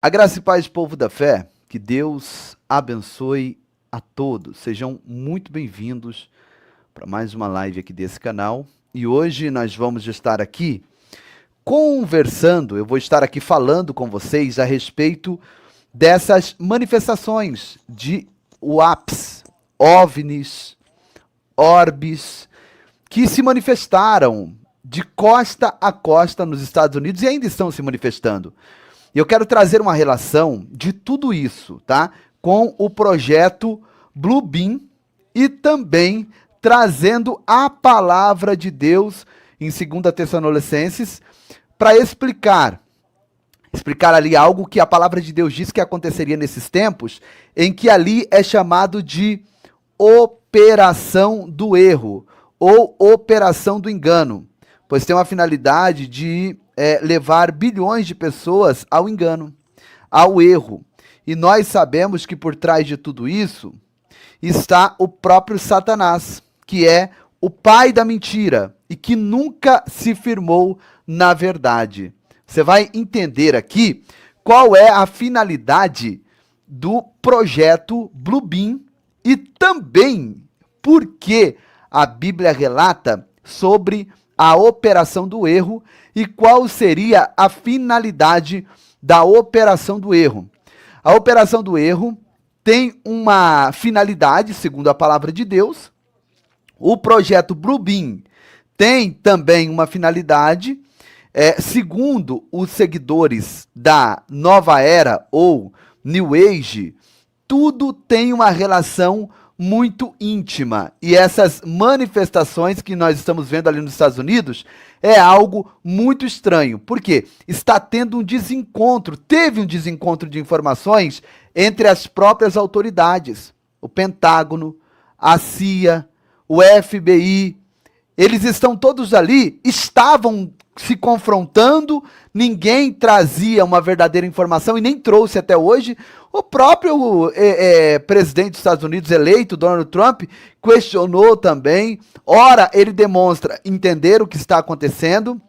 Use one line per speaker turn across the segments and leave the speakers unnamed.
A graça e paz, povo da fé, que Deus abençoe a todos. Sejam muito bem-vindos para mais uma live aqui desse canal. E hoje nós vamos estar aqui conversando, eu vou estar aqui falando com vocês a respeito dessas manifestações de UAPs, OVNIs, orbes, que se manifestaram de costa a costa nos Estados Unidos e ainda estão se manifestando. E eu quero trazer uma relação de tudo isso, tá? Com o projeto Bluebeam e também trazendo a palavra de Deus em 2 Tessalonicenses para explicar ali algo que a palavra de Deus diz que aconteceria nesses tempos, em que ali é chamado de operação do erro ou operação do engano, pois tem uma finalidade de levar bilhões de pessoas ao engano, ao erro. E nós sabemos que por trás de tudo isso está o próprio Satanás, que é o pai da mentira e que nunca se firmou na verdade. Você vai entender aqui qual é a finalidade do projeto Bluebeam e também por que a Bíblia relata sobre a operação do erro e qual seria a finalidade da operação do erro. A operação do erro tem uma finalidade, segundo a palavra de Deus. O projeto Bluebeam tem também uma finalidade, segundo os seguidores da Nova Era ou New Age, tudo tem uma relação muito íntima. E essas manifestações que nós estamos vendo ali nos Estados Unidos é algo muito estranho. Por quê? Está tendo um desencontro, teve um desencontro de informações entre as próprias autoridades. O Pentágono, a CIA, o FBI, eles estão todos ali, estavam se confrontando, ninguém trazia uma verdadeira informação e nem trouxe até hoje. O próprio presidente dos Estados Unidos eleito, Donald Trump, questionou também. Ora, ele demonstra entender o que está acontecendo.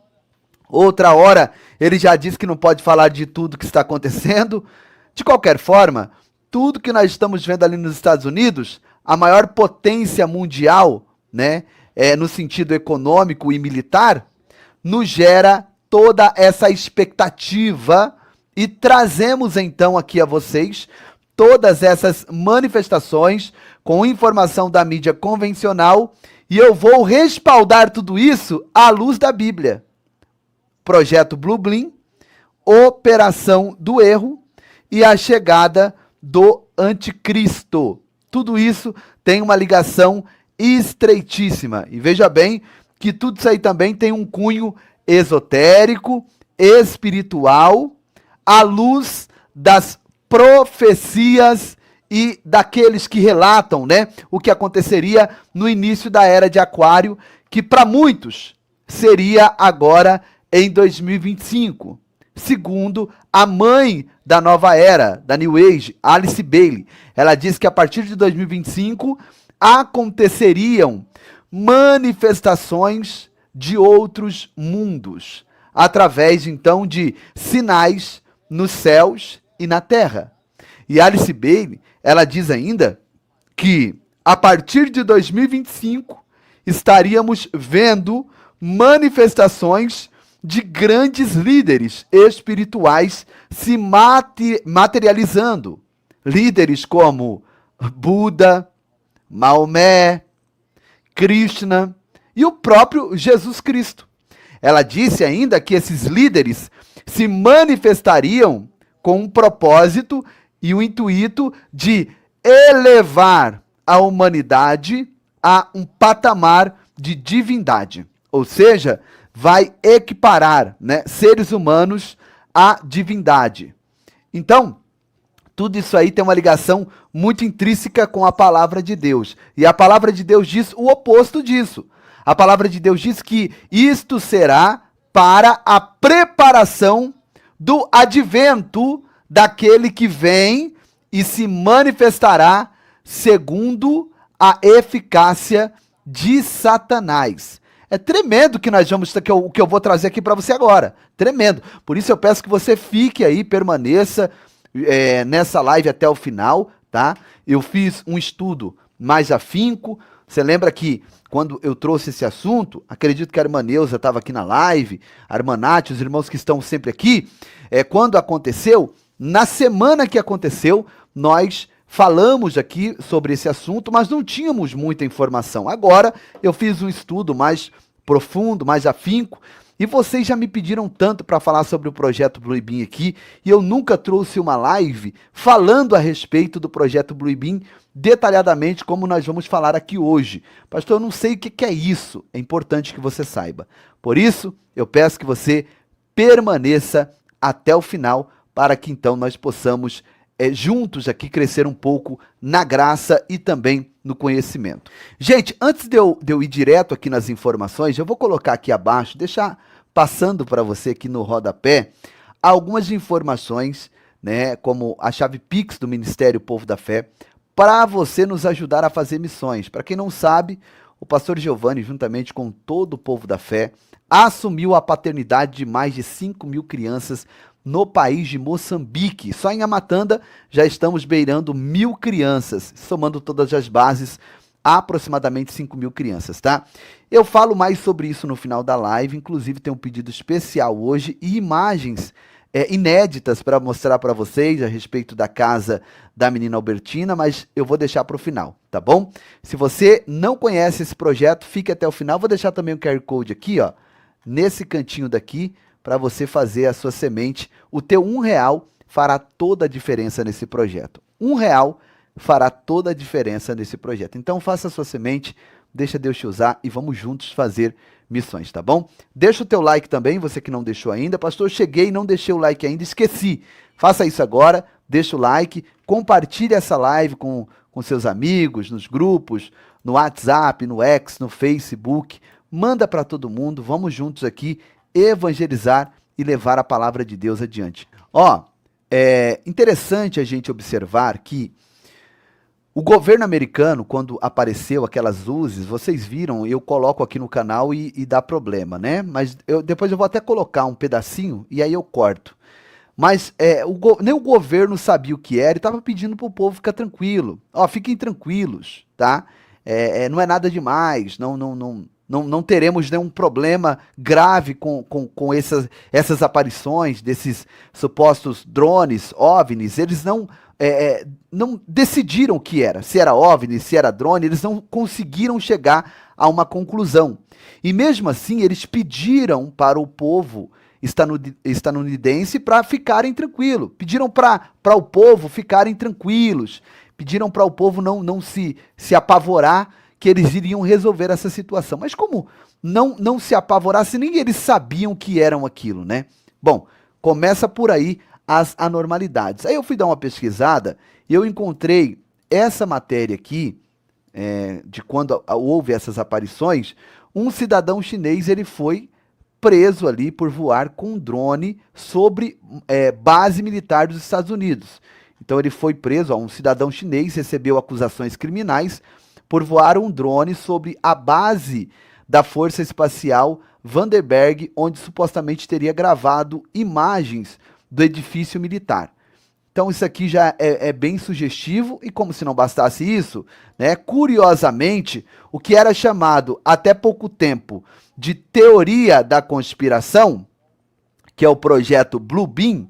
Outra hora, ele já disse que não pode falar de tudo que está acontecendo. De qualquer forma, tudo que nós estamos vendo ali nos Estados Unidos, a maior potência mundial, né, no sentido econômico e militar, nos gera toda essa expectativa e trazemos então aqui a vocês todas essas manifestações com informação da mídia convencional e eu vou respaldar tudo isso à luz da Bíblia. Projeto Bluebeam, operação do erro e a chegada do anticristo. Tudo isso tem uma ligação estreitíssima. E veja bem que tudo isso aí também tem um cunho esotérico, espiritual, à luz das profecias e daqueles que relatam, né, o que aconteceria no início da era de Aquário, que para muitos seria agora em 2025. Segundo a mãe da nova era, da New Age, Alice Bailey, ela diz que a partir de 2025 aconteceriam manifestações de outros mundos, através então de sinais nos céus e na terra. E Alice Bailey, ela diz ainda que a partir de 2025 estaríamos vendo manifestações de grandes líderes espirituais se materializando. Líderes como Buda, Maomé, Krishna e o próprio Jesus Cristo. Ela disse ainda que esses líderes se manifestariam com um propósito e o intuito de elevar a humanidade a um patamar de divindade. Ou seja, vai equiparar, né, seres humanos à divindade. Então, tudo isso aí tem uma ligação muito intrínseca com a palavra de Deus. E a palavra de Deus diz o oposto disso. A palavra de Deus diz que isto será para a preparação do advento daquele que vem e se manifestará segundo a eficácia de Satanás. É tremendo que nós vamos o que eu vou trazer aqui para você agora. Tremendo. Por isso eu peço que você fique aí, permaneça nessa live até o final, tá? Eu fiz um estudo mais afinco. Você lembra que quando eu trouxe esse assunto, acredito que a irmã Neuza estava aqui na live, a irmã Nath, os irmãos que estão sempre aqui, quando aconteceu, na semana que aconteceu, nós falamos aqui sobre esse assunto, mas não tínhamos muita informação. Agora eu fiz um estudo mais profundo, mais afinco, e vocês já me pediram tanto para falar sobre o projeto Blue Beam aqui, e eu nunca trouxe uma live falando a respeito do projeto Blue Beam detalhadamente, como nós vamos falar aqui hoje. Pastor, eu não sei o que é isso, é importante que você saiba. Por isso, eu peço que você permaneça até o final, para que então nós possamos juntos aqui crescer um pouco na graça e também no conhecimento. Gente, antes de eu ir direto aqui nas informações, eu vou colocar aqui abaixo, deixar passando para você aqui no rodapé, algumas informações, né, como a chave Pix do Ministério Povo da Fé, para você nos ajudar a fazer missões. Para quem não sabe, o pastor Giovanni, juntamente com todo o povo da fé, assumiu a paternidade de mais de 5.000 crianças no país de Moçambique. Só em Amatanda já estamos beirando 1.000 crianças, somando todas as bases, aproximadamente 5.000 crianças, tá? Eu falo mais sobre isso no final da live, inclusive tem um pedido especial hoje e imagens inéditas para mostrar para vocês a respeito da casa da menina Albertina, mas eu vou deixar para o final, tá bom? Se você não conhece esse projeto, fique até o final. Vou deixar também o QR Code aqui, ó, nesse cantinho daqui, para você fazer a sua semente. O teu R$1 fará toda a diferença nesse projeto. R$1 fará toda a diferença nesse projeto. Então faça a sua semente, deixa Deus te usar e vamos juntos fazer missões, tá bom? Deixa o teu like também, você que não deixou ainda. Pastor, cheguei e não deixei o like ainda, esqueci. Faça isso agora, deixa o like, compartilhe essa live com seus amigos, nos grupos, no WhatsApp, no X, no Facebook. Manda para todo mundo, vamos juntos aqui evangelizar e levar a palavra de Deus adiante. Ó, é interessante a gente observar que o governo americano, quando apareceu aquelas luzes, vocês viram, eu coloco aqui no canal e dá problema, né? Mas depois eu vou até colocar um pedacinho e aí eu corto. Mas nem o governo sabia o que era e estava pedindo para o povo ficar tranquilo. Ó, fiquem tranquilos, tá? Não é nada demais, não teremos nenhum problema grave com essas aparições desses supostos drones, OVNIs. Eles não decidiram o que era, se era OVNI, se era drone, eles não conseguiram chegar a uma conclusão. E mesmo assim, eles pediram para o povo estadunidense para ficarem tranquilos, pediram para o povo ficarem tranquilos, pediram para o povo não se apavorar, que eles iriam resolver essa situação. Mas como não se apavorar se nem eles sabiam que eram aquilo, né? Bom, começa por aí as anormalidades. Aí eu fui dar uma pesquisada e eu encontrei essa matéria aqui, de quando houve essas aparições. Um cidadão chinês, ele foi preso ali por voar com um drone sobre base militar dos Estados Unidos. Então ele foi preso, um cidadão chinês recebeu acusações criminais por voar um drone sobre a base da Força Espacial Vandenberg, onde supostamente teria gravado imagens do edifício militar. Então isso aqui já é bem sugestivo, e como se não bastasse isso, né, curiosamente, o que era chamado até pouco tempo de teoria da conspiração, que é o projeto Blue Beam,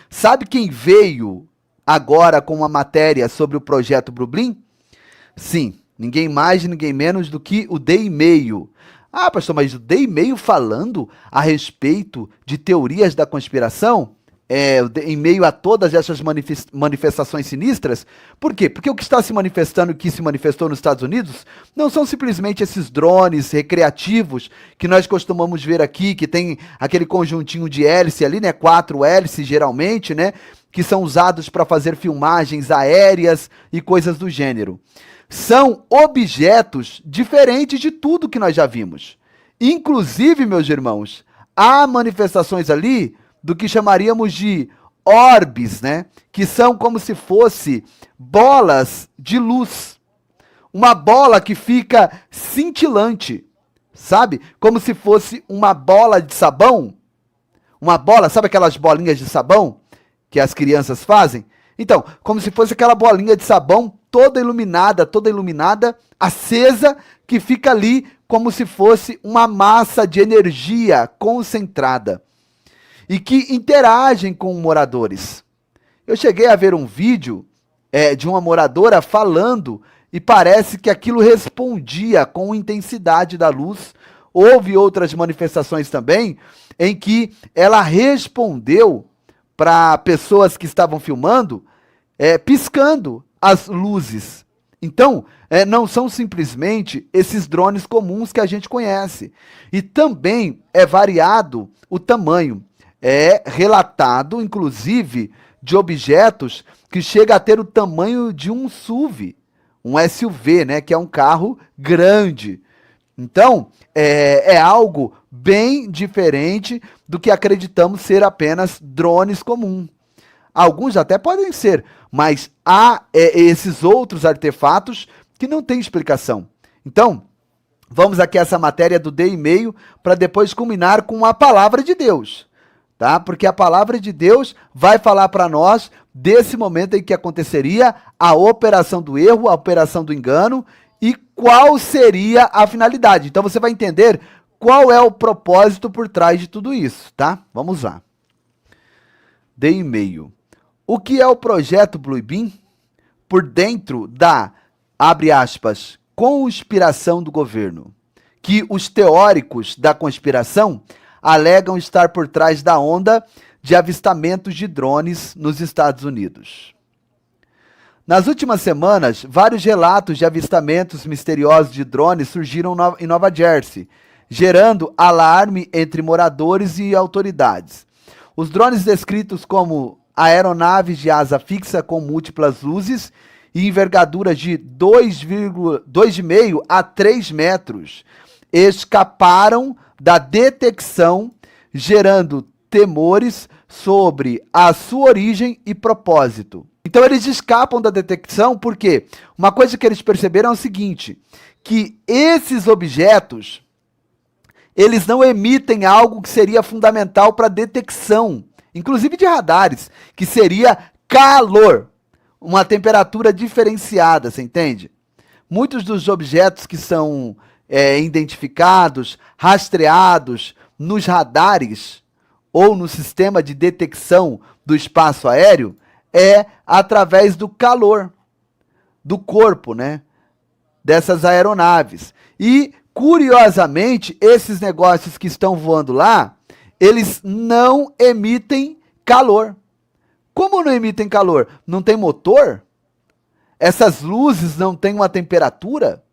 sabe quem veio agora com uma matéria sobre o projeto Blue Beam? Sim, ninguém mais, ninguém menos do que o Daily Mail. Ah, pastor, mas o Daily Mail falando a respeito de teorias da conspiração? Em meio a todas essas manifestações sinistras? Por quê? Porque o que está se manifestando, que se manifestou nos Estados Unidos, não são simplesmente esses drones recreativos que nós costumamos ver aqui, que tem aquele conjuntinho de hélice ali, né? 4 hélices geralmente, né? Que são usados para fazer filmagens aéreas e coisas do gênero. São objetos diferentes de tudo que nós já vimos. Inclusive, meus irmãos, há manifestações ali do que chamaríamos de orbes, né? Que são como se fosse bolas de luz. Uma bola que fica cintilante, sabe? Como se fosse uma bola de sabão. Uma bola, sabe aquelas bolinhas de sabão que as crianças fazem? Então, como se fosse aquela bolinha de sabão toda iluminada, acesa, que fica ali como se fosse uma massa de energia concentrada e que interagem com moradores. Eu cheguei a ver um vídeo de uma moradora falando e parece que aquilo respondia com intensidade da luz. Houve outras manifestações também em que ela respondeu para pessoas que estavam filmando, piscando as luzes. Então, não são simplesmente esses drones comuns que a gente conhece. E também é variado o tamanho. É relatado, inclusive, de objetos que chega a ter o tamanho de um SUV, um SUV, né, que é um carro grande. Então, é algo bem diferente do que acreditamos ser apenas drones comuns. Alguns até podem ser, mas há esses outros artefatos que não têm explicação. Então, vamos aqui a essa matéria do D&meio para depois culminar com a palavra de Deus, tá? Porque a palavra de Deus vai falar para nós desse momento em que aconteceria a operação do erro, a operação do engano e qual seria a finalidade. Então você vai entender qual é o propósito por trás de tudo isso, tá? Vamos lá. D&meio. O que é o projeto Blue Beam? Por dentro da, abre aspas, conspiração do governo, que os teóricos da conspiração alegam estar por trás da onda de avistamentos de drones nos Estados Unidos. Nas últimas semanas, vários relatos de avistamentos misteriosos de drones surgiram em Nova Jersey, gerando alarme entre moradores e autoridades. Os drones descritos como aeronaves de asa fixa com múltiplas luzes e envergaduras de 2,5 a 3 metros escaparam da detecção, gerando temores sobre a sua origem e propósito. Então eles escapam da detecção porque uma coisa que eles perceberam é o seguinte, que esses objetos, eles não emitem algo que seria fundamental para a detecção, inclusive de radares, que seria calor, uma temperatura diferenciada, você entende? Muitos dos objetos que são identificados, rastreados nos radares ou no sistema de detecção do espaço aéreo é através do calor do corpo, né, dessas aeronaves. E, curiosamente, esses negócios que estão voando lá, eles não emitem calor. Como não emitem calor? Não tem motor? Essas luzes não têm uma temperatura?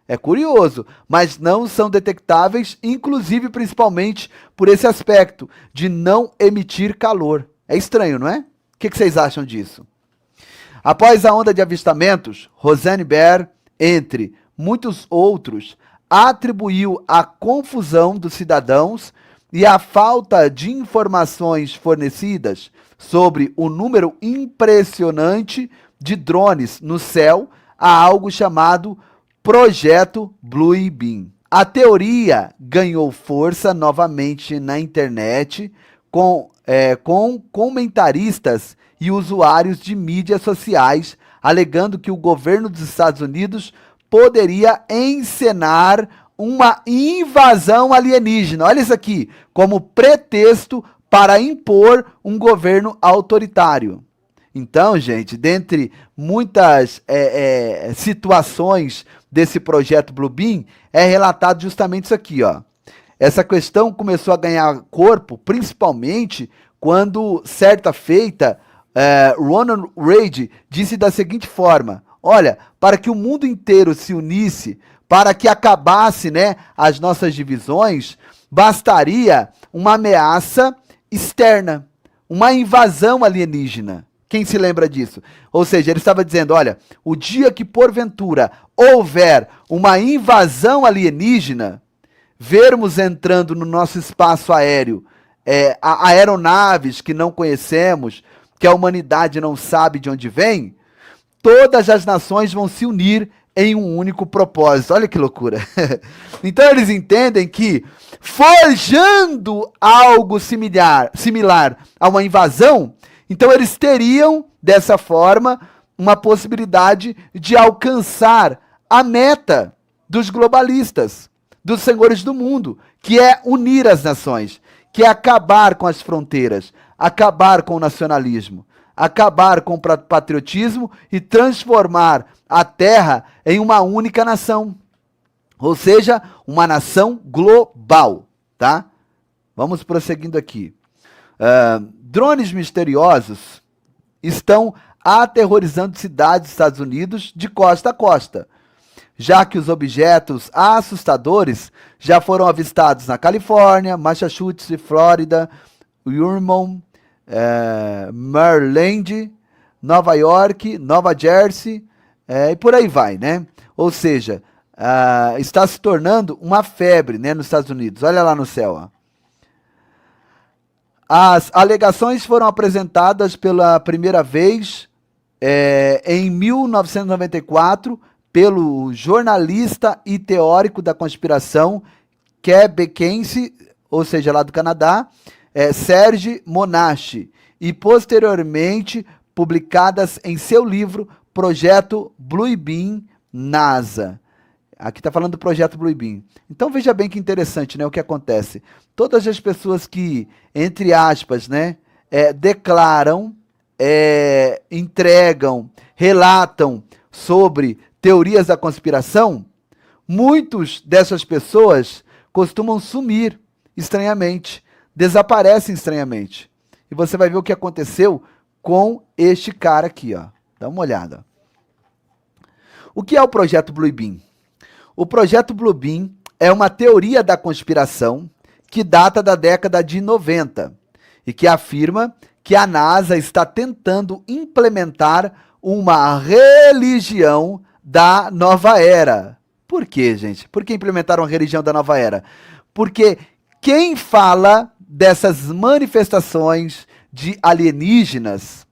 É curioso, mas não são detectáveis, inclusive, principalmente, por esse aspecto de não emitir calor. É estranho, não é? O que vocês acham disso? Após a onda de avistamentos, Roseanne Barr, entre muitos outros, atribuiu a confusão dos cidadãos e a falta de informações fornecidas sobre o número impressionante de drones no céu a algo chamado Projeto Blue Beam. A teoria ganhou força novamente na internet com comentaristas e usuários de mídias sociais alegando que o governo dos Estados Unidos poderia encenar uma invasão alienígena, olha isso aqui, como pretexto para impor um governo autoritário. Então, gente, dentre muitas situações desse projeto Blue Beam, é relatado justamente isso aqui, ó. Essa questão começou a ganhar corpo, principalmente quando, certa feita, Ronald Reagan disse da seguinte forma, olha, para que o mundo inteiro se unisse, para que acabasse, né, as nossas divisões, bastaria uma ameaça externa, uma invasão alienígena. Quem se lembra disso? Ou seja, ele estava dizendo, olha, o dia que porventura houver uma invasão alienígena, vermos entrando no nosso espaço aéreo aeronaves que não conhecemos, que a humanidade não sabe de onde vem, todas as nações vão se unir em um único propósito. Olha que loucura. Então eles entendem que forjando algo similar a uma invasão, então eles teriam, dessa forma, uma possibilidade de alcançar a meta dos globalistas, dos senhores do mundo, que é unir as nações, que é acabar com as fronteiras, acabar com o nacionalismo, acabar com o patriotismo e transformar a Terra em uma única nação. Ou seja, uma nação global, tá? Vamos prosseguindo aqui. Drones misteriosos estão aterrorizando cidades dos Estados Unidos de costa a costa, já que os objetos assustadores já foram avistados na Califórnia, Massachusetts, Flórida, Vermont, Maryland, Nova York, Nova Jersey, e por aí vai, né? Ou seja, está se tornando uma febre, né, nos Estados Unidos. Olha lá no céu, ó. As alegações foram apresentadas pela primeira vez em 1994 pelo jornalista e teórico da conspiração quebecense, ou seja, lá do Canadá, Serge Monachi, e posteriormente publicadas em seu livro Projeto Blue Beam NASA. Aqui está falando do projeto Blue Beam. Então veja bem que interessante, né, o que acontece. Todas as pessoas que, entre aspas, né, declaram, entregam, relatam sobre teorias da conspiração, muitos dessas pessoas costumam sumir estranhamente, desaparecem estranhamente. E você vai ver o que aconteceu com este cara aqui, ó. Dá uma olhada. O que é o projeto Blue Beam? O projeto Blue Beam é uma teoria da conspiração que data da década de 90 e que afirma que a NASA está tentando implementar uma religião da nova era. Por quê, gente? Por que implementaram a religião da nova era? Porque quem fala dessas manifestações de alienígenas,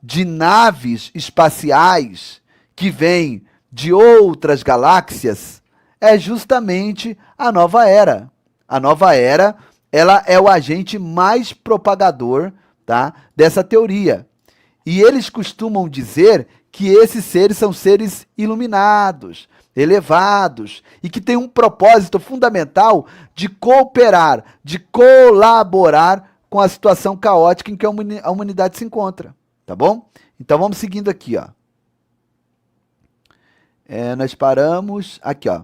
de naves espaciais que vêm de outras galáxias, é justamente a nova era. A nova era, ela é o agente mais propagador, tá, dessa teoria. E eles costumam dizer que esses seres são seres iluminados, elevados, e que têm um propósito fundamental de cooperar, de colaborar com a situação caótica em que a humanidade se encontra, tá bom? Então vamos seguindo aqui, ó. Nós paramos aqui, ó.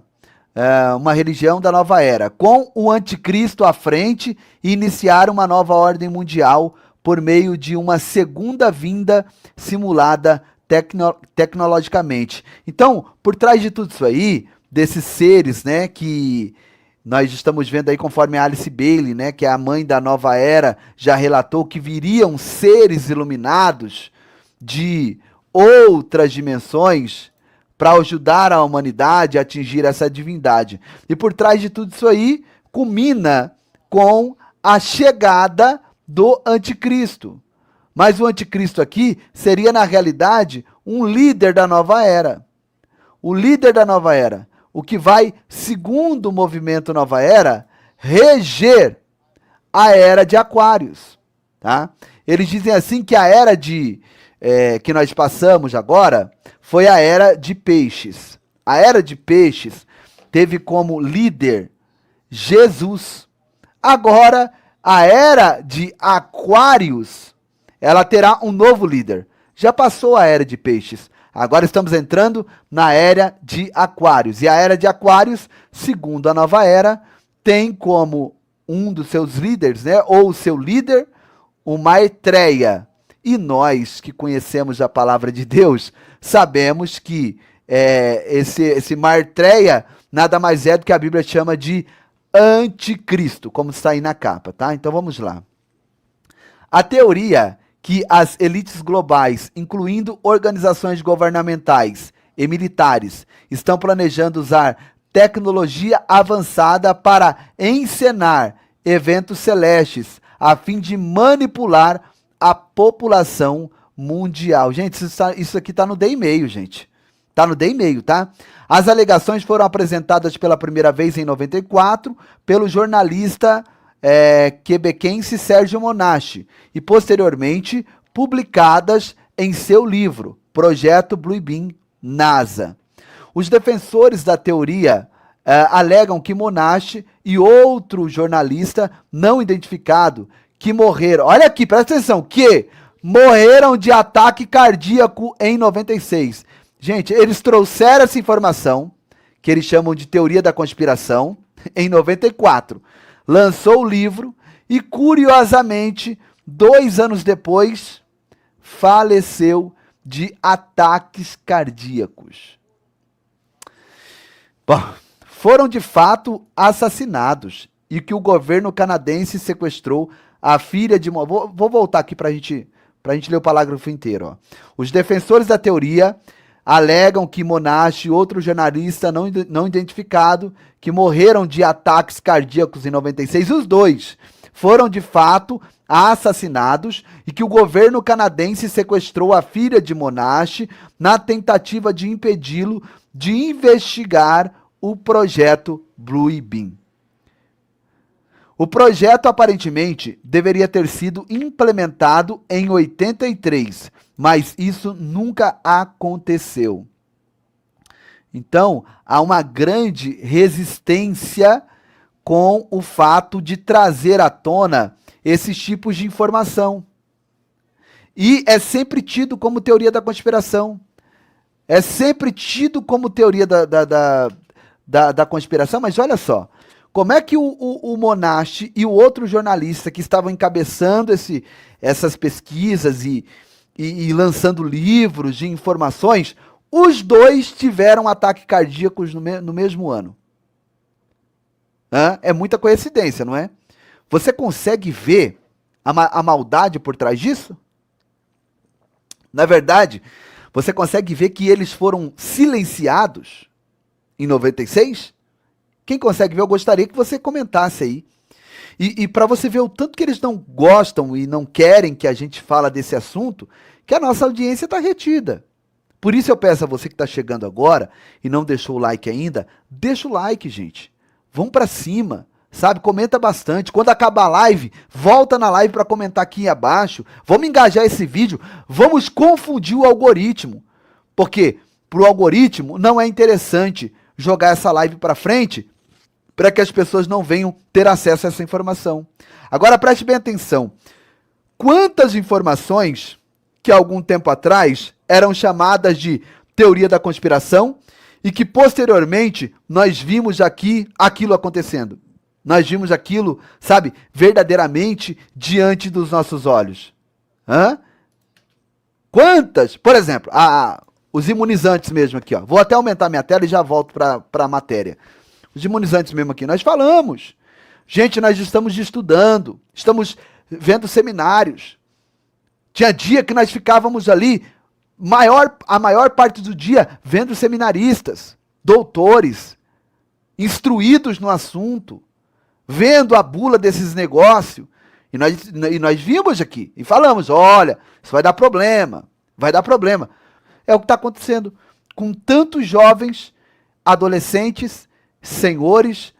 Uma religião da nova era, com o anticristo à frente e iniciar uma nova ordem mundial por meio de uma segunda vinda simulada tecnologicamente. Então, por trás de tudo isso aí, desses seres, né, que nós estamos vendo aí conforme a Alice Bailey, né, que é a mãe da nova era, já relatou que viriam seres iluminados de outras dimensões para ajudar a humanidade a atingir essa divindade. E por trás de tudo isso aí, culmina com a chegada do anticristo. Mas o anticristo aqui seria, na realidade, um líder da nova era. O líder da nova era, o que vai, segundo o movimento nova era, reger a era de Aquários. Tá? Eles dizem assim que a era que nós passamos agora foi a era de Peixes. A era de Peixes teve como líder Jesus. Agora, a era de Aquários, ela terá um novo líder. Já passou a era de Peixes. Agora estamos entrando na era de Aquários. E a era de Aquários, segundo a nova era, tem como um dos seus líderes, né, ou o seu líder, o Maitreya. E nós que conhecemos a palavra de Deus, sabemos que esse Maitreya nada mais é do que a Bíblia chama de anticristo, como está aí na capa, tá? Então vamos lá. A teoria que as elites globais, incluindo organizações governamentais e militares, estão planejando usar tecnologia avançada para encenar eventos celestes, a fim de manipular a população mundial. Gente, isso aqui está no D e-mail, gente. Tá no D&meio, tá? As alegações foram apresentadas pela primeira vez em 94 pelo jornalista quebequense Sérgio Monash e posteriormente publicadas em seu livro Projeto Blue Beam NASA. Os defensores da teoria alegam que Monash e outro jornalista não identificado que morreram, olha aqui, presta atenção, que morreram de ataque cardíaco em 96. Gente, eles trouxeram essa informação, que eles chamam de teoria da conspiração, em 94. Lançou o livro e, curiosamente, 2 anos depois, faleceu de ataques cardíacos. Bom, foram de fato assassinados e que o governo canadense sequestrou a filha de... Vou voltar aqui para a gente ler o parágrafo inteiro. Ó. Os defensores da teoria alegam que Monash e outro jornalista não identificado que morreram de ataques cardíacos em 96, os dois foram de fato assassinados e que o governo canadense sequestrou a filha de Monash na tentativa de impedi-lo de investigar o projeto Blue Beam. O projeto aparentemente deveria ter sido implementado em 83, mas isso nunca aconteceu. Então, há uma grande resistência com o fato de trazer à tona esses tipos de informação. E é sempre tido como teoria da conspiração. É sempre tido como teoria da conspiração, mas olha só. Como é que o Monash e o outro jornalista que estavam encabeçando essas pesquisas e lançando livros de informações, os dois tiveram ataques cardíacos no mesmo ano? É muita coincidência, não é? Você consegue ver a maldade por trás disso? Na verdade, você consegue ver que eles foram silenciados em 96? Quem consegue ver, eu gostaria que você comentasse aí. E para você ver o tanto que eles não gostam e não querem que a gente fale desse assunto, que a nossa audiência está retida. Por isso eu peço a você que está chegando agora e não deixou o like ainda, deixa o like, gente. Vamos para cima, sabe? Comenta bastante. Quando acabar a live, volta na live para comentar aqui abaixo. Vamos engajar esse vídeo, vamos confundir o algoritmo. Porque para o algoritmo não é interessante jogar essa live para frente para que as pessoas não venham ter acesso a essa informação. Agora preste bem atenção. Quantas informações que algum tempo atrás eram chamadas de teoria da conspiração e que posteriormente nós vimos aqui aquilo acontecendo. Nós vimos aquilo, sabe, verdadeiramente diante dos nossos olhos. Quantas? Por exemplo, os imunizantes mesmo aqui. Ó. Vou até aumentar minha tela e já volto para a matéria. Os imunizantes mesmo aqui, nós falamos. Gente, nós estamos estudando, estamos vendo seminários. Tinha dia que nós ficávamos ali, a maior parte do dia, vendo seminaristas, doutores, instruídos no assunto, vendo a bula desses negócios. E nós vimos aqui, e falamos, olha, isso vai dar problema, vai dar problema. É o que está acontecendo com tantos jovens, adolescentes, senhores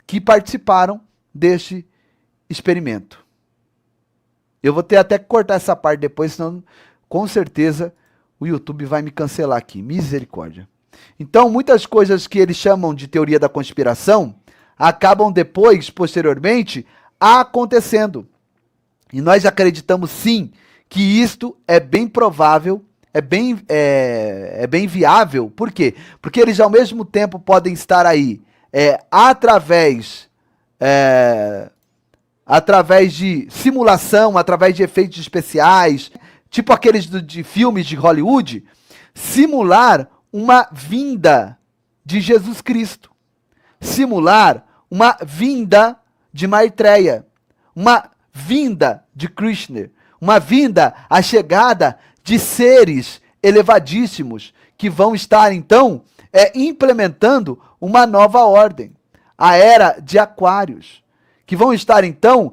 que participaram deste experimento. Eu vou ter até que cortar essa parte depois, senão com certeza o YouTube vai me cancelar aqui. Misericórdia. Então, muitas coisas que eles chamam de teoria da conspiração acabam depois, posteriormente, acontecendo. E nós acreditamos sim que isto é bem provável, é bem viável. Por quê? Porque eles ao mesmo tempo podem estar aí através de simulação, através de efeitos especiais, tipo aqueles de filmes de Hollywood, simular uma vinda de Jesus Cristo, simular uma vinda de Maitreya, uma vinda de Krishna, uma vinda, a chegada de seres elevadíssimos que vão estar, então, implementando uma nova ordem, a era de Aquários, que vão estar, então,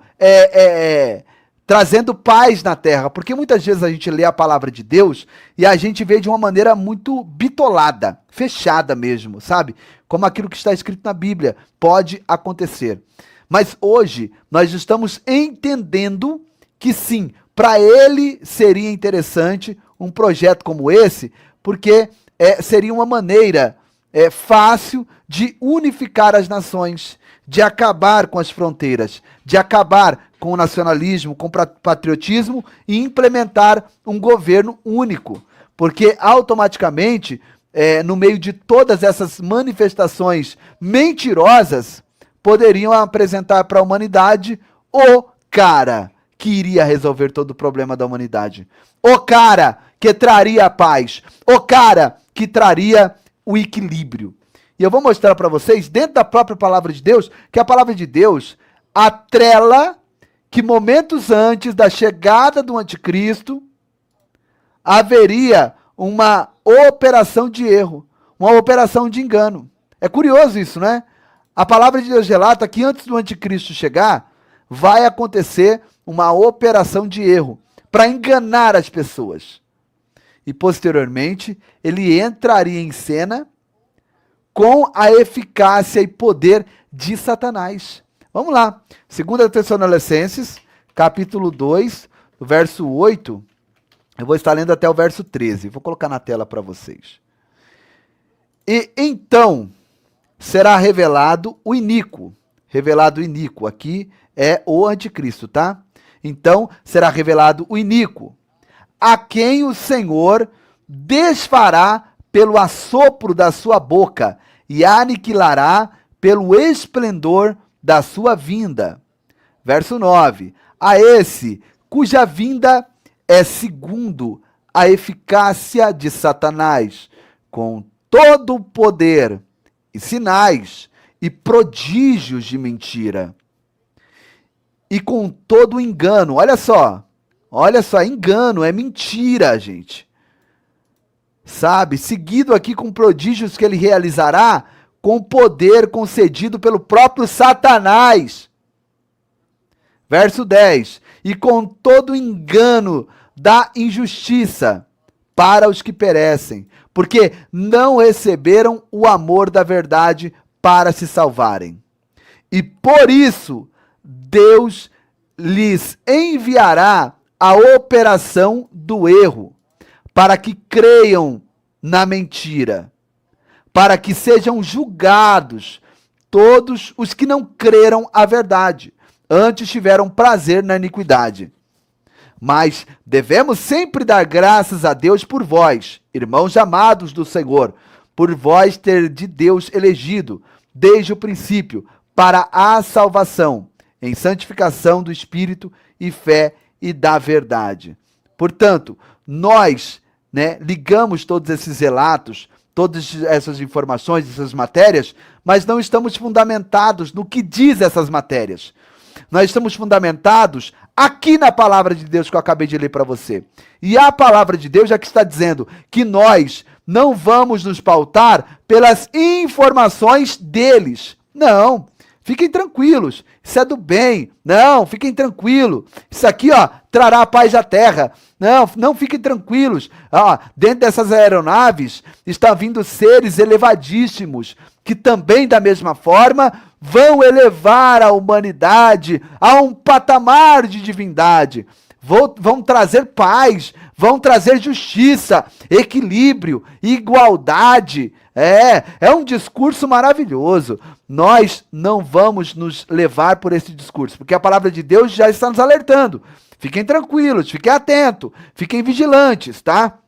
trazendo paz na terra, porque muitas vezes a gente lê a palavra de Deus e a gente vê de uma maneira muito bitolada, fechada mesmo, sabe? Como aquilo que está escrito na Bíblia pode acontecer. Mas hoje nós estamos entendendo que sim, para ele seria interessante um projeto como esse, porque seria uma maneira fácil de unificar as nações, de acabar com as fronteiras, de acabar com o nacionalismo, com o patriotismo e implementar um governo único. Porque automaticamente, no meio de todas essas manifestações mentirosas, poderiam apresentar para a humanidade o cara que iria resolver todo o problema da humanidade. O cara que traria a paz. O cara que traria o equilíbrio. E eu vou mostrar para vocês, dentro da própria palavra de Deus, que a palavra de Deus atrela que momentos antes da chegada do anticristo, haveria uma operação de erro, uma operação de engano. É curioso isso, né? A palavra de Deus relata que antes do anticristo chegar, vai acontecer uma operação de erro para enganar as pessoas. E posteriormente, ele entraria em cena com a eficácia e poder de Satanás. Vamos lá. 2 Tessalonicenses, capítulo 2, verso 8. Eu vou estar lendo até o verso 13. Vou colocar na tela para vocês. E então será revelado o iníquo. Revelado o iníquo. Aqui é o anticristo, tá? Então será revelado o iníquo, a quem o Senhor desfará pelo assopro da sua boca e aniquilará pelo esplendor da sua vinda. Verso 9. A esse cuja vinda é segundo a eficácia de Satanás, com todo o poder e sinais e prodígios de mentira. E com todo o engano. Olha só, engano, é mentira, gente. Sabe? Seguido aqui com prodígios que ele realizará com poder concedido pelo próprio Satanás. Verso 10. E com todo o engano da injustiça para os que perecem, porque não receberam o amor da verdade para se salvarem. E por isso Deus lhes enviará a operação do erro, para que creiam na mentira, para que sejam julgados todos os que não creram a verdade, antes tiveram prazer na iniquidade. Mas devemos sempre dar graças a Deus por vós, irmãos amados do Senhor, por vós ter de Deus elegido, desde o princípio, para a salvação, em santificação do Espírito e fé e da verdade. Portanto, nós ligamos todos esses relatos, todas essas informações, essas matérias, mas não estamos fundamentados no que diz essas matérias. Nós estamos fundamentados aqui na palavra de Deus que eu acabei de ler para você. E a palavra de Deus é que está dizendo que nós não vamos nos pautar pelas informações deles. Não. Fiquem tranquilos, isso é do bem. Não, fiquem tranquilos. Isso aqui, trará a paz à terra. Não fiquem tranquilos. Dentro dessas aeronaves estão vindo seres elevadíssimos, que também, da mesma forma, vão elevar a humanidade a um patamar de divindade. Vão trazer paz, vão trazer justiça, equilíbrio, igualdade. É um discurso maravilhoso. Nós não vamos nos levar por esse discurso, porque a palavra de Deus já está nos alertando. Fiquem tranquilos, fiquem atentos, fiquem vigilantes, tá?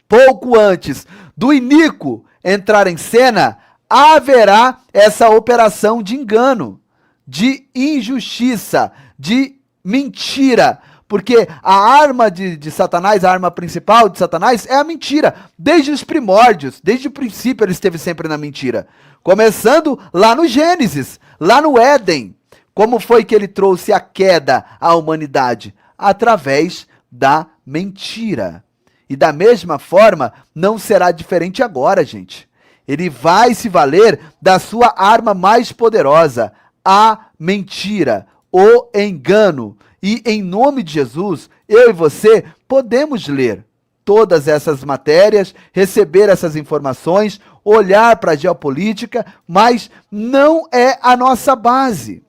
Pouco antes do iníquo entrar em cena, haverá essa operação de engano, de injustiça, de mentira. Porque a arma de Satanás, a arma principal de Satanás é a mentira. Desde os primórdios, desde o princípio ele esteve sempre na mentira. Começando lá no Gênesis, lá no Éden. Como foi que ele trouxe a queda à humanidade? Através da mentira. E da mesma forma, não será diferente agora, gente. Ele vai se valer da sua arma mais poderosa, a mentira, o engano. E em nome de Jesus, eu e você podemos ler todas essas matérias, receber essas informações, olhar para a geopolítica, mas não é a nossa base.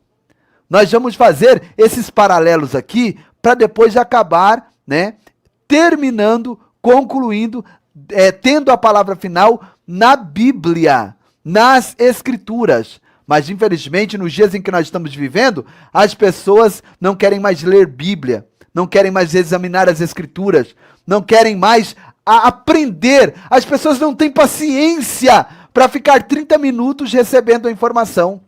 Nós vamos fazer esses paralelos aqui para depois acabar, né, terminando, concluindo, tendo a palavra final na Bíblia, nas Escrituras. Mas, infelizmente, nos dias em que nós estamos vivendo, as pessoas não querem mais ler Bíblia, não querem mais examinar as Escrituras, não querem mais aprender. As pessoas não têm paciência para ficar 30 minutos recebendo a informação.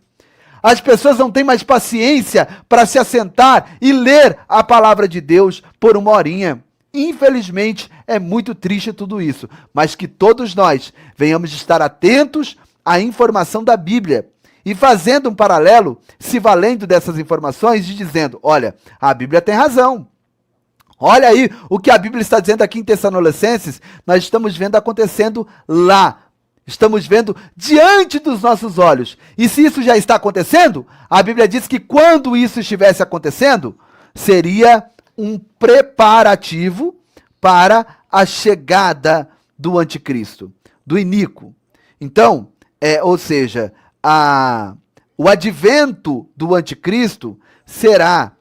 As pessoas não têm mais paciência para se assentar e ler a palavra de Deus por uma horinha. Infelizmente, é muito triste tudo isso, mas que todos nós venhamos estar atentos à informação da Bíblia e fazendo um paralelo, se valendo dessas informações e dizendo, olha, a Bíblia tem razão. Olha aí o que a Bíblia está dizendo aqui em Tessalonicenses, nós estamos vendo acontecendo lá. Estamos vendo diante dos nossos olhos. E se isso já está acontecendo, a Bíblia diz que quando isso estivesse acontecendo, seria um preparativo para a chegada do anticristo, do iníquo. Então, ou seja, o advento do anticristo será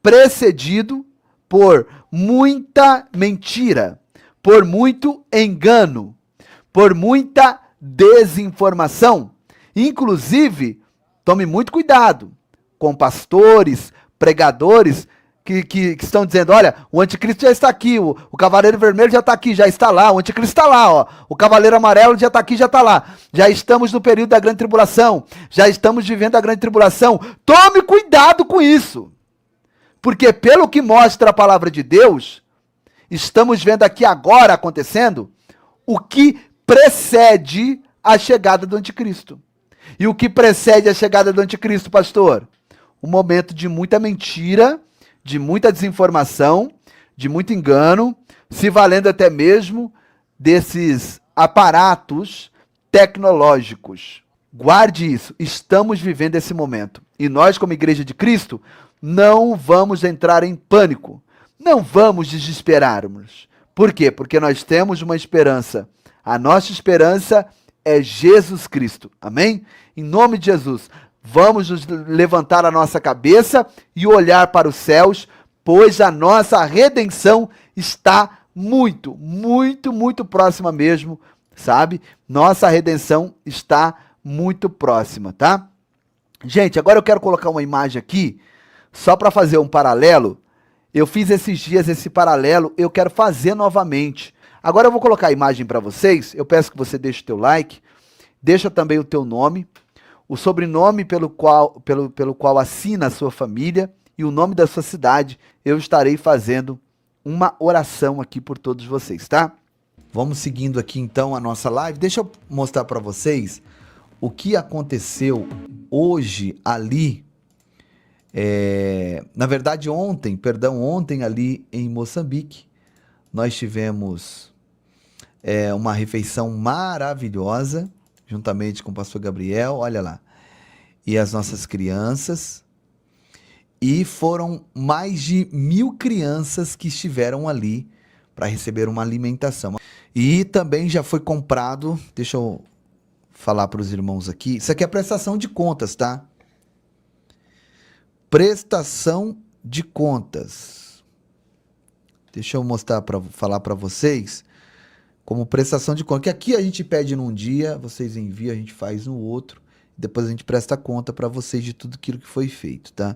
precedido por muita mentira, por muito engano, por muita desinformação. Inclusive, tome muito cuidado com pastores, pregadores que estão dizendo, olha, o anticristo já está aqui, o cavaleiro vermelho já está aqui, já está lá, o anticristo está lá, ó, o cavaleiro amarelo já está aqui, já está lá. Já estamos no período da grande tribulação, já estamos vivendo a grande tribulação. Tome cuidado com isso. Porque pelo que mostra a palavra de Deus, estamos vendo aqui agora acontecendo o que precede a chegada do anticristo. E o que precede a chegada do anticristo, pastor? Um momento de muita mentira, de muita desinformação, de muito engano, se valendo até mesmo desses aparatos tecnológicos. Guarde isso, estamos vivendo esse momento. E nós, como Igreja de Cristo, não vamos entrar em pânico, não vamos desesperarmos. Por quê? Porque nós temos uma esperança. A nossa esperança é Jesus Cristo. Amém? Em nome de Jesus, vamos nos levantar a nossa cabeça e olhar para os céus, pois a nossa redenção está muito, muito, muito próxima mesmo, sabe? Nossa redenção está muito próxima, tá? Gente, agora eu quero colocar uma imagem aqui, só para fazer um paralelo. Eu fiz esses dias esse paralelo, eu quero fazer novamente. Agora eu vou colocar a imagem para vocês, eu peço que você deixe o teu like, deixa também o teu nome, o sobrenome pelo qual assina a sua família e o nome da sua cidade. Eu estarei fazendo uma oração aqui por todos vocês, tá? Vamos seguindo aqui então a nossa live. Deixa eu mostrar para vocês o que aconteceu hoje ali, na verdade ontem ali em Moçambique, nós tivemos uma refeição maravilhosa, juntamente com o pastor Gabriel, olha lá, e as nossas crianças, e foram mais de 1.000 crianças que estiveram ali para receber uma alimentação. E também já foi comprado, deixa eu falar para os irmãos aqui, isso aqui é prestação de contas, tá? Prestação de contas. Deixa eu falar para vocês como prestação de contas, que aqui a gente pede num dia, vocês enviam, a gente faz no outro, depois a gente presta conta para vocês de tudo aquilo que foi feito, tá?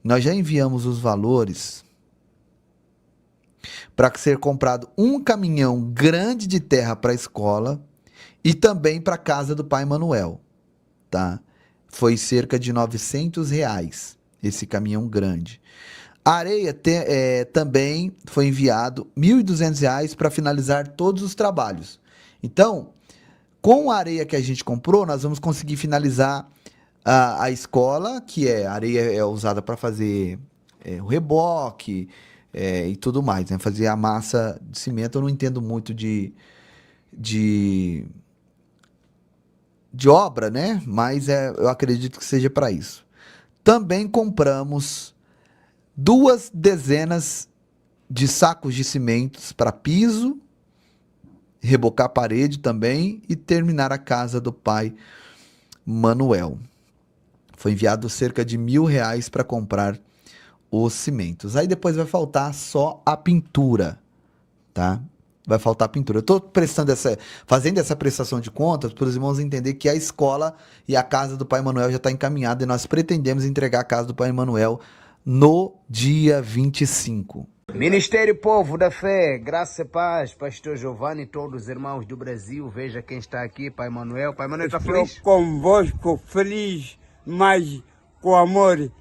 Nós já enviamos os valores para ser comprado um caminhão grande de terra para a escola e também para a casa do pai Manuel, tá? Foi cerca de R$900 esse caminhão grande. A areia também foi enviado R$1.200 para finalizar todos os trabalhos. Então, com a areia que a gente comprou, nós vamos conseguir finalizar a escola, que a areia é usada para fazer o reboque e tudo mais, né? Fazer a massa de cimento. Eu não entendo muito de obra, né? Mas eu acredito que seja para isso. também compramos 2 dezenas de sacos de cimentos para piso, rebocar a parede também e terminar a casa do pai Manuel. Foi enviado cerca de R$ 1.000 para comprar os cimentos. Aí depois vai faltar só a pintura, tá? Vai faltar a pintura. Eu estou fazendo essa prestação de contas para os irmãos entenderem que a escola e a casa do pai Manuel já está encaminhada e nós pretendemos entregar a casa do pai Manuel no dia 25.
Ministério Povo da Fé, graça e paz, pastor Giovanni e todos os irmãos do Brasil. Veja quem está aqui, pai Manuel. Pai Manuel está feliz?
Estou convosco feliz, mas com amor,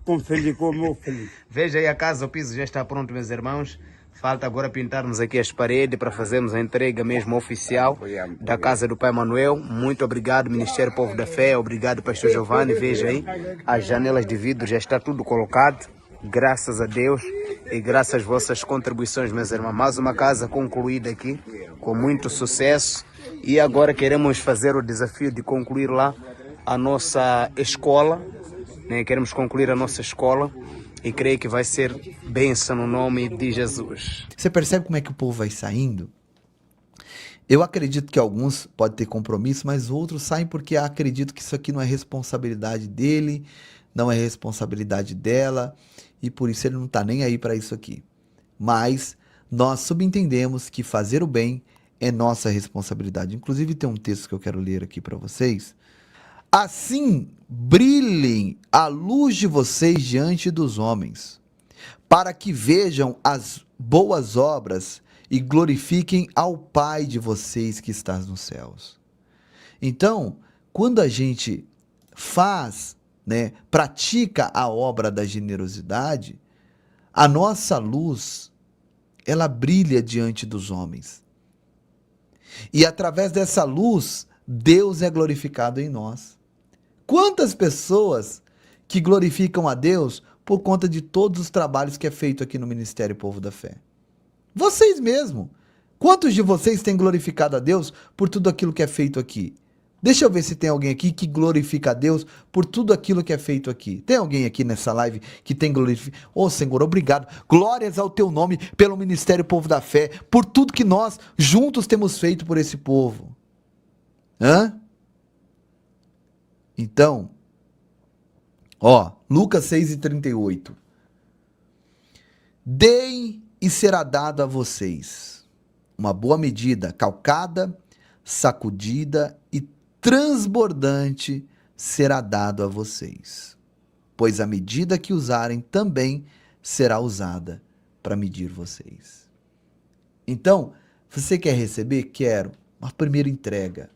com feliz, como feliz.
Veja aí a casa, o piso já está pronto, meus irmãos. Falta agora pintarmos aqui as paredes para fazermos a entrega mesmo oficial da casa do pai Manuel. Muito obrigado, Ministério Povo da Fé. Obrigado, pastor Giovanni. Veja aí, as janelas de vidro já está tudo colocado. Graças a Deus e graças às vossas contribuições, meus irmãos. Mais uma casa concluída aqui, com muito sucesso. E agora queremos fazer o desafio de concluir lá a nossa escola, né? Queremos concluir a nossa escola e creio que vai ser bênção no nome de Jesus.
Você percebe como é que o povo vai saindo? Eu acredito que alguns podem ter compromisso, mas outros saem porque acredito que isso aqui não é responsabilidade dele, não é responsabilidade dela, e por isso ele não está nem aí para isso aqui. Mas nós subentendemos que fazer o bem é nossa responsabilidade. Inclusive tem um texto que eu quero ler aqui para vocês. Assim brilhem a luz de vocês diante dos homens, para que vejam as boas obras e glorifiquem ao Pai de vocês que está nos céus. Então, quando a gente faz, né, pratica a obra da generosidade, a nossa luz, ela brilha diante dos homens. E através dessa luz, Deus é glorificado em nós. Quantas pessoas que glorificam a Deus por conta de todos os trabalhos que é feito aqui no Ministério Povo da Fé? Vocês mesmo. Quantos de vocês têm glorificado a Deus por tudo aquilo que é feito aqui? Deixa eu ver se tem alguém aqui que glorifica a Deus por tudo aquilo que é feito aqui. Tem alguém aqui nessa live que tem glorificado? Ô Senhor, obrigado. Glórias ao teu nome pelo Ministério Povo da Fé, por tudo que nós juntos temos feito por esse povo. Então, Lucas 6:38. Deem e será dado a vocês uma boa medida, calcada, sacudida e transbordante será dado a vocês, pois a medida que usarem também será usada para medir vocês. Então, você quer receber? Quero. Uma primeira entrega.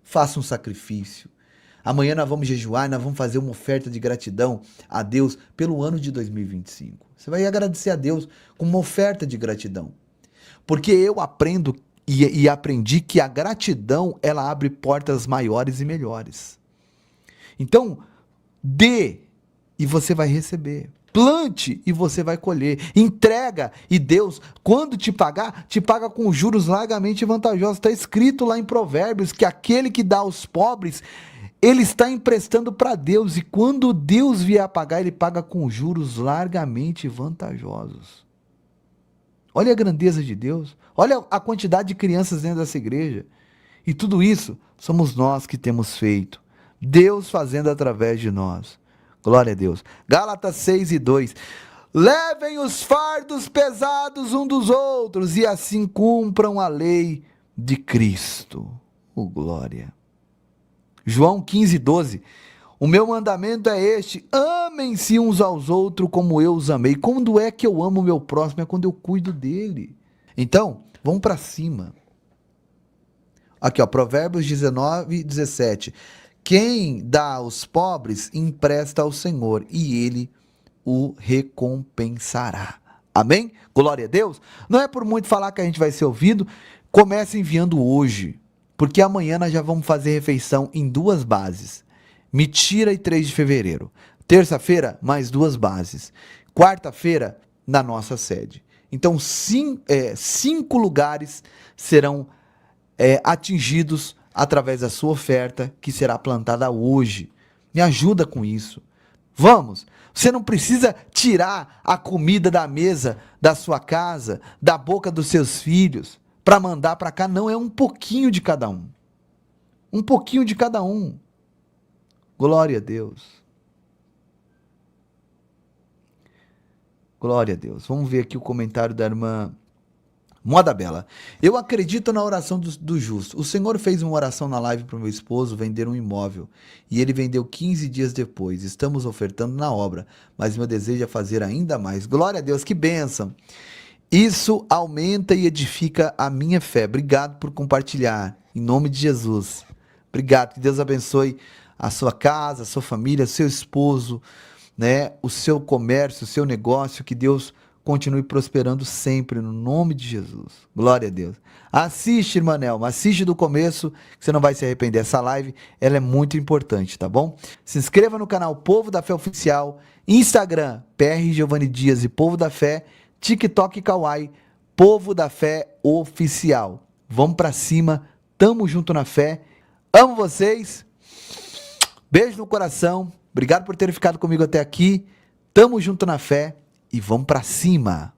Faça um sacrifício. Amanhã nós vamos jejuar e nós vamos fazer uma oferta de gratidão a Deus pelo ano de 2025. Você vai agradecer a Deus com uma oferta de gratidão. Porque eu aprendo e aprendi que a gratidão, ela abre portas maiores e melhores. Então, dê e você vai receber. Plante e você vai colher. Entrega e Deus, quando te paga com juros largamente vantajosos. Está escrito lá em Provérbios que aquele que dá aos pobres, ele está emprestando para Deus. E quando Deus vier a pagar, ele paga com juros largamente vantajosos. Olha a grandeza de Deus. Olha a quantidade de crianças dentro dessa igreja. E tudo isso somos nós que temos feito. Deus fazendo através de nós. Glória a Deus. Gálatas 6:2. Levem os fardos pesados um dos outros e assim cumpram a lei de Cristo. Glória. João 15:12. O meu mandamento é este: amem-se uns aos outros como eu os amei. Quando é que eu amo o meu próximo? É quando eu cuido dele. Então, vamos para cima. Aqui, Provérbios 19:17. Quem dá aos pobres, empresta ao Senhor, e ele o recompensará. Amém? Glória a Deus. Não é por muito falar que a gente vai ser ouvido. Comece enviando hoje, porque amanhã nós já vamos fazer refeição em 2 bases. Mitira e 3 de fevereiro. Terça-feira, mais 2 bases. Quarta-feira, na nossa sede. Então, 5 lugares serão atingidos através da sua oferta, que será plantada hoje. Me ajuda com isso. Vamos. Você não precisa tirar a comida da mesa da sua casa, da boca dos seus filhos, para mandar para cá. Não, é um pouquinho de cada um. Um pouquinho de cada um. Glória a Deus. Glória a Deus. Vamos ver aqui o comentário da irmã Moda Bela. Eu acredito na oração do justo. O Senhor fez uma oração na live para o meu esposo vender um imóvel. E ele vendeu 15 dias depois. Estamos ofertando na obra. Mas meu desejo é fazer ainda mais. Glória a Deus, que bênção. Isso aumenta e edifica a minha fé. Obrigado por compartilhar. Em nome de Jesus. Obrigado. Que Deus abençoe a sua casa, a sua família, seu esposo, né? O seu comércio, o seu negócio. Que Deus continue prosperando sempre, no nome de Jesus. Glória a Deus. Assiste, irmã Nelma, assiste do começo, que você não vai se arrepender. Essa live, ela é muito importante, tá bom? Se inscreva no canal Povo da Fé Oficial, Instagram, PR Giovanni Dias e Povo da Fé, TikTok e Kawaii, Povo da Fé Oficial. Vamos pra cima, tamo junto na fé. Amo vocês. Beijo no coração. Obrigado por terem ficado comigo até aqui. Tamo junto na fé. E vamos pra cima.